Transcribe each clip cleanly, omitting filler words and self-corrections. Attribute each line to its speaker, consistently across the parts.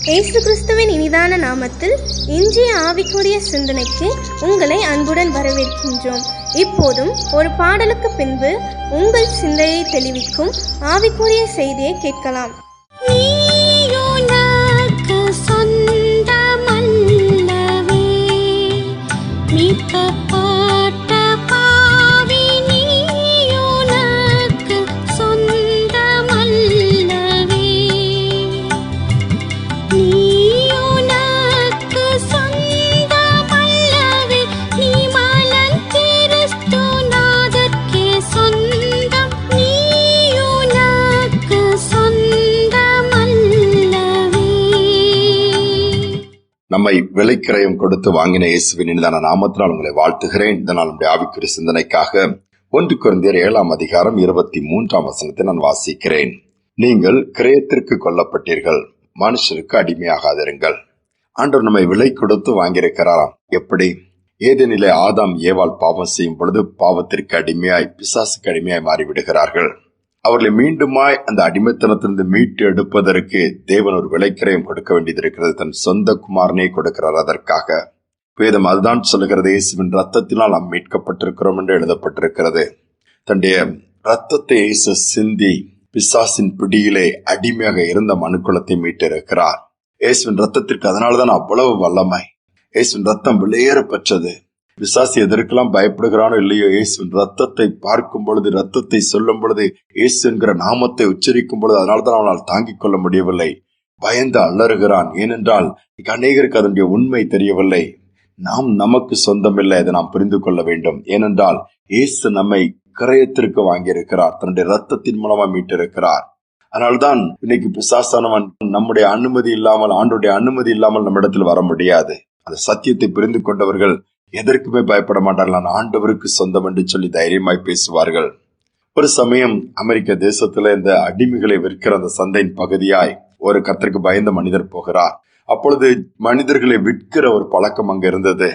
Speaker 1: இயேசு கிறிஸ்துவின் இனிதான நாமத்தில் இன்றைய ஆவிக்குரிய சிந்தனைக்கு உங்களை அன்புடன் வரவேற்கின்றோம். இப்போதும் ஒரு பாடலுக்கு பின்பு உங்கள் சிந்தையை தெளிவிக்கும் ஆவிக்குரிய செய்தியை கேட்கலாம்.
Speaker 2: நம்மை விலைக்கிரயம் கொடுத்து வாங்கின இயேசுவின் இனிதான நாமத்தினால் உங்களை வாழ்த்துகிறேன். இந்த நாள் நம்முடைய ஆவிக்குரிய சிந்தனைக்காக 1 கொரிந்தியர் 7ஆம் அதிகாரம் 23ஆம் வசனத்தை நான் வாசிக்கிறேன். நீங்கள் கிரயத்திற்கு கொல்லப்பட்டீர்கள், மனுஷருக்கு அடிமையாகாதிருங்கள். ஆண்டவர் நம்மை விலை கொடுத்து வாங்கியிருக்கிறாராம். எப்படி? ஏதேனிலே ஆதாம் ஏவாள் பாவம் செய்யும் பொழுது பாவத்திற்கு அடிமையாய், பிசாசுக்கு அடிமையாய் மாறிவிடுகிறார்கள். அவர்களை மீண்டுமாய் அந்த அடிமைத்தனத்திலிருந்து மீட்டு எடுப்பதற்கு தேவன் ஒரு விலைக்கிரயம் கொடுக்க வேண்டியது இருக்கிறது. தன் சொந்த குமாரனை கொடுக்கிறார். அதற்காக வேதம் அதுதான் சொல்லுகிறது. இயேசுவின் ரத்தத்தினால் நாம் மீட்கப்பட்டிருக்கிறோம் என்று எழுதப்பட்டிருக்கிறது. தன்னுடைய ரத்தத்தை இயேசு சிந்தி பிசாசின் பிடியிலே அடிமையாக இருந்த மனுக்குலத்தை மீட்டு இருக்கிறார். இயேசுவின் ரத்தத்திற்கு அதனால்தான் அவ்வளவு வல்லமை. இயேசுவின் ரத்தம் விலையேற பெற்றது. பிசாசு எதற்கெல்லாம் பயப்படுகிறானோ இல்லையோ, இயேசுவின் ரத்தத்தை பார்க்கும் பொழுது, ரத்தத்தை சொல்லும் பொழுது, இயேசு என்கிற நாமத்தை உச்சரிக்கும் பொழுது அதனால்தான் அவனால் தாங்கிக் கொள்ள முடியவில்லை. பயந்து அலறுகிறான். ஏனென்றால் அநேகருக்கு அதனுடைய உண்மை தெரியவில்லை. நமக்கு சொந்தமில்லை. அதை நாம் புரிந்து கொள்ள வேண்டும். ஏனென்றால் இயேசு நம்மை கிரயத்திற்கு வாங்கியிருக்கிறார். தன்னுடைய ரத்தத்தின் மூலமா மீட்டிருக்கிறார். அதனால்தான் இன்னைக்கு பிசாசானவன் நம்முடைய அனுமதி இல்லாமல், ஆண்டோடைய அனுமதி இல்லாமல் நம்ம இடத்தில் வர முடியாது. அந்த சத்தியத்தை புரிந்து கொண்டவர்கள் எதற்குமே பயப்பட மாட்டார்கள். நான் ஆண்டவருக்கு சொந்தம் என்று சொல்லி தைரியமாய் பேசுவார்கள். ஒரு சமயம் அமெரிக்க தேசத்துல இந்த அடிமைகளை விற்கிற அந்த சந்தையின் பகுதியாய் ஒரு கர்த்தருக்கு பயந்த மனிதர் போகிறார். அப்பொழுது மனிதர்களை விற்கிற ஒரு பழக்கம் அங்க இருந்தது.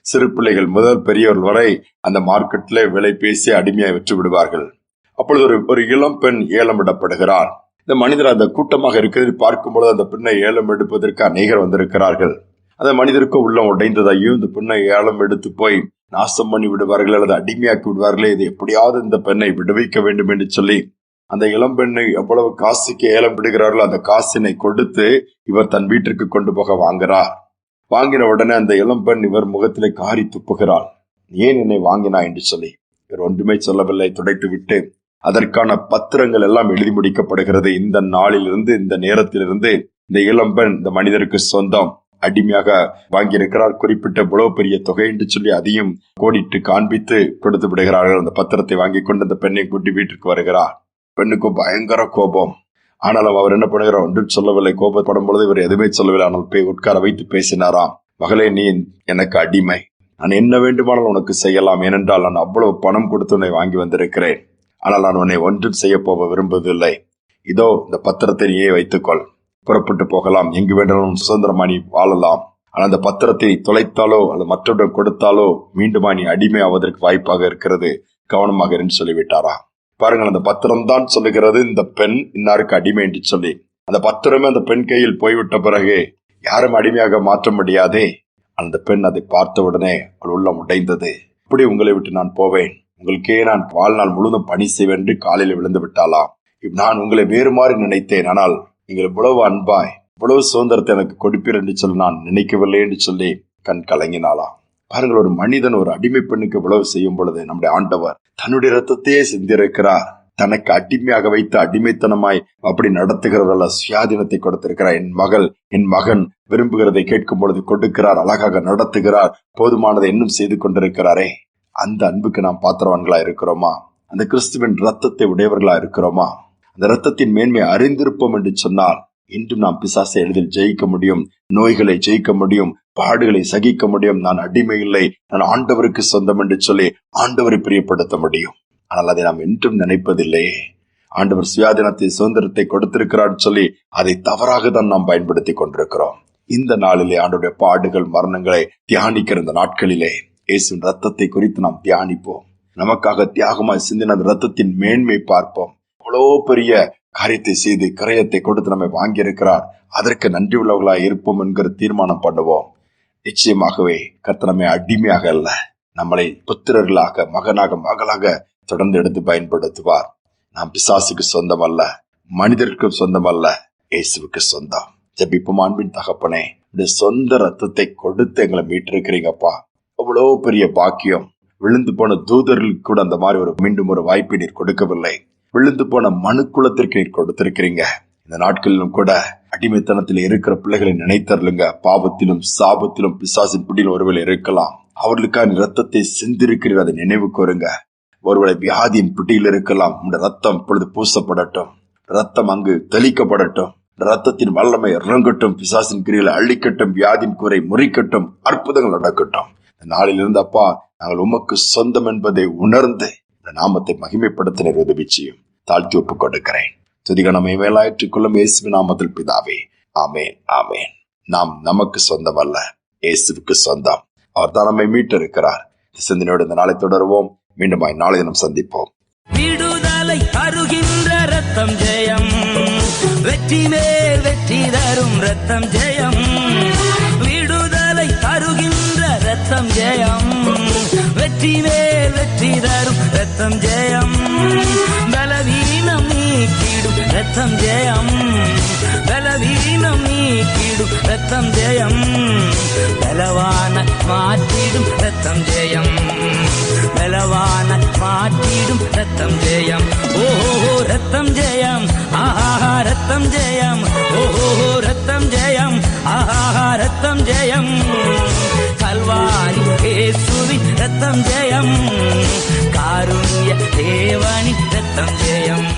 Speaker 2: சிறு பிள்ளைகள் முதல் பெரியவர்கள் வரை அந்த மார்க்கெட்ல விலை பேசி அடிமையாய் விற்று விடுவார்கள். அப்பொழுது ஒரு இளம் பெண் ஏலம் விடப்படுகிறார். இந்த மனிதர் அந்த கூட்டமாக இருக்கிறது பார்க்கும்பொழுது அந்த பெண்ணை ஏலம் எடுப்பதற்கு அநேகர் வந்திருக்கிறார்கள். அந்த மனிதருக்கும் உள்ளம் உடைந்தது. ஐயோ, இந்த பெண்ணை ஏலம் எடுத்து போய் நாசம் பண்ணி விடுவார்கள் அல்லது அடிமையாக்கி விடுவார்களே, இது எப்படியாவது இந்த பெண்ணை விடுவிக்க வேண்டும் என்று சொல்லி அந்த இளம் பெண்ணை எவ்வளவு காசுக்கு ஏலம் விடுகிறார்களோ அந்த காசினை கொடுத்து இவர் தன் வீட்டிற்கு கொண்டு போக வாங்குறார். வாங்கின உடனே அந்த இளம் பெண் இவர் முகத்திலே காரி துப்புகிறாள். ஏன் என்னை வாங்கினா என்று சொல்லி. இவர் ஒன்றுமே சொல்லவில்லை. துடைத்து விட்டு அதற்கான பத்திரங்கள் எல்லாம் எழுதி முடிக்கப்படுகிறது. இந்த நாளிலிருந்து, இந்த நேரத்திலிருந்து இந்த இளம் பெண் இந்த மனிதருக்கு சொந்தம், அடிமையாக வாங்கியிருக்கிறார். குறிப்பிட்ட இவ்வளவு பெரிய தொகை என்று சொல்லி அதையும் கோடிட்டு காண்பித்து கொடுத்து விடுகிறார்கள். அந்த பத்திரத்தை வாங்கி கொண்டு அந்த பெண்ணை கூட்டி வீட்டிற்கு வருகிறார். பெண்ணுக்கும் பயங்கர கோபம். ஆனாலும் அவர் என்ன பண்ணுகிறார்? ஒன்றும் சொல்லவில்லை. கோபப்படும் பொழுது இவர் எதுவுமே சொல்லவில்லை. ஆனால் போய் உட்கார வைத்து பேசினாராம். மகளே, நீ எனக்கு அடிமை. நான் என்ன வேண்டுமானால் உனக்கு செய்யலாம். ஏனென்றால் நான் அவ்வளவு பணம் கொடுத்து உன்னை வாங்கி வந்திருக்கிறேன். ஆனால் நான் உன்னை ஒன்றும் செய்ய போக விரும்புவதில்லை. இதோ இந்த பத்திரத்தை நீயே வைத்துக்கொள். புறப்பட்டு போகலாம். எங்கு வேண்டாலும் சுதந்திரமா நீ வாழலாம். ஆனால் அந்த பத்திரத்தை தொலைத்தாலோ அல்லது மற்றவர்கள் கொடுத்தாலோ மீண்டுமா நீ அடிமை ஆவதற்கு வாய்ப்பாக இருக்கிறது. கவனமாக என்று சொல்லிவிட்டாரா. பாருங்கள், அந்த பத்திரம் தான் சொல்லுகிறது இந்த பெண் இன்னாருக்கு அடிமை என்று சொல்லி. அந்த பத்திரமே அந்த பெண் கையில் போய்விட்ட பிறகு யாரும் அடிமையாக மாற்ற முடியாதே. அந்த பெண் அதை பார்த்த உடனே அவள் உள்ளம் உடைந்தது. இப்படி உங்களை விட்டு நான் போவேன், உங்களுக்கே நான் வாழ்நாள் முழுவதும் பணி செய்வேன் என்று காலையில் விழுந்து விட்டாலாம். நான் உங்களை வேறு மாதிரி நினைத்தேன். ஆனால் நீங்கள் இவ்வளவு அன்பாய், இவ்வளவு சுதந்திரத்தை எனக்கு கொடுப்பீர் என்று சொல்லி நான் நினைக்கவில்லை என்று சொல்லி கண் கலங்கினாலாம். பாருங்கள், ஒரு மனிதன் ஒரு அடிமை பெண்ணுக்கு இவ்வளவு செய்யும் பொழுது நம்முடைய ஆண்டவர் தன்னுடைய ரத்தத்தையே சிந்திருக்கிறார். தனக்கு அடிமையாக வைத்து அடிமைத்தனமாய் அப்படி நடத்துகிறவர்கள சுயாதீனத்தை கொடுத்திருக்கிறார். என் மகன் விரும்புகிறதை கேட்கும் பொழுது கொடுக்கிறார், அழகாக நடத்துகிறார், போதுமானதை இன்னும் செய்து கொண்டிருக்கிறாரே. அந்த அன்புக்கு நாம் பாத்திரவான்களா இருக்கிறோமா? அந்த கிறிஸ்துவின் ரத்தத்தை உடையவர்களா இருக்கிறோமா? அந்த ரத்தத்தின் மேன்மை அறிந்திருப்போம் என்று சொன்னால் இன்றும் நாம் பிசாசை எளிதில் ஜெயிக்க முடியும், நோய்களை ஜெயிக்க முடியும், பாடுகளை சகிக்க முடியும். நான் அடிமை இல்லை, நான் ஆண்டவருக்கு சொந்தம் என்று சொல்லி ஆண்டவரை பிரியப்படுத்த முடியும். ஆனால் அதை நாம் என்றும் நினைப்பதில்லையே. ஆண்டவர் சுயாதீனத்தை, சுதந்திரத்தை கொடுத்திருக்கிறார் சொல்லி அதை தவறாக தான் நாம் பயன்படுத்தி கொண்டிருக்கிறோம். இந்த நாளிலே ஆண்டவருடைய பாடுகள், மரணங்களை தியானிக்கிற இந்த நாட்களிலே இயேசுவின் ரத்தத்தை குறித்து நாம் தியானிப்போம். நமக்காக தியாகமாய் சிந்தின அந்த ரத்தத்தின் மேன்மை பார்ப்போம். அவ்வளோ பெரிய காரியத்தை செய்து கிரயத்தை கொடுத்து நம்மை வாங்கி இருக்கிறார், அதற்கு நன்றி உள்ளவர்களாய் இருப்போம் என்கிற தீர்மானம் பண்ணுவோம். நிச்சயமாகவே கர்த்தர் நம்மை அடிமையாக அல்ல, நம்மளை புத்திரர்களாக, மகனாக, மகளாக தொடர்ந்து எடுத்து பயன்படுத்துவார். நாம் பிசாசுக்கு சொந்தம் அல்ல, மனிதருக்கு சொந்தம் அல்ல, இயேசுவுக்கு சொந்தம். ஜெபிப்போம். அன்பின் தகப்பனே, இந்த சொந்த ரத்தத்தை கொடுத்து எங்களை மீட்டிருக்கிறீங்கப்பா. அவ்வளோ பெரிய பாக்கியம். விழுந்து போன தூதர்களுக்கு கூட அந்த மாதிரி மீண்டும் ஒரு வாய்ப்பை நீர் கொடுக்கவில்லை. விழுந்து போன மனுக்குலத்திற்கு நீர் கொடுத்திருக்கிறீங்க. இந்த நாட்களிலும் கூட அடிமைத்தனத்தில் இருக்கிற பிள்ளைகளை நினைத்தருளுங்க. பாவத்திலும் சாபத்திலும் பிசாசின் பிடியில் ஒருவேளை இருக்கலாம், அவர்களுக்கான ரத்தத்தை சிந்திருக்கிறீர், அதை நினைவு கூறுங்க. ஒருவேளை வியாதியின் பிடியில் இருக்கலாம், உங்களுடைய ரத்தம் இப்பொழுது பூசப்படட்டும், ரத்தம் அங்கு தெளிக்கப்படட்டும், ரத்தத்தின் வல்லமை இறங்கட்டும், பிசாசின் கிரிகளை அழிக்கட்டும், வியாதின் கூரை முறிக்கட்டும், அற்புதங்கள் நடக்கட்டும். இந்த நாளிலிருந்து அப்பா, நாங்கள் உமக்கு சொந்தம் என்பதை உணர்ந்து இந்த நாமத்தை மகிமைப்படுத்த உதவி செய்யும். தாழ்த்தி ஒப்புக் கொடுக்கிறேன். துதிகணமை மேலாயிற்றுக் கொள்ளும் இயேசுவின் நாமத்தில் பிதாவே, ஆமேன், ஆமேன். நாம் நமக்கு சொந்தம் அல்ல, இயேசுவுக்கு சொந்தம். அவர் தான் நம்மை மீட்டிருக்கிறார். சிந்தனையோடு இந்த நாளை தொடருவோம். மீண்டும் நாளை தினம் சந்திப்போம்.
Speaker 3: விடுதலை தருகின்ற ரத்தம் ஜெயம், வெற்றி மேல் வெற்றி தரும் ரத்தம் ஜெயம். விடுதலை தருகின்ற ரத்தம் ஜெயம், வெற்றி மேல் வெற்றி தரும் ரத்தம் ஜெயம். பலவீனம் நீக்கிடும் ரத்தம் ஜெயம், பலவீனம் நீக்கிடும் ரத்தம் ஜெயம். பலவான மாற்றிடும் ரத்தம் ஜெயம், பலவான மாற்றிடும் ரத்தம் ஜெயம். ஓஹோ ரத்தம் ஜெயம், ஆஹா ரத்தம் ஜெயம், ஓஹோ ரத்தம் ஜெயம், ஆஹா ரத்தம் ஜெயம். கல்வாரி இயேசுவின் ரத்தம் ஜெயம், காருண்ய தேவனின் ரத்தம் ஜெயம்.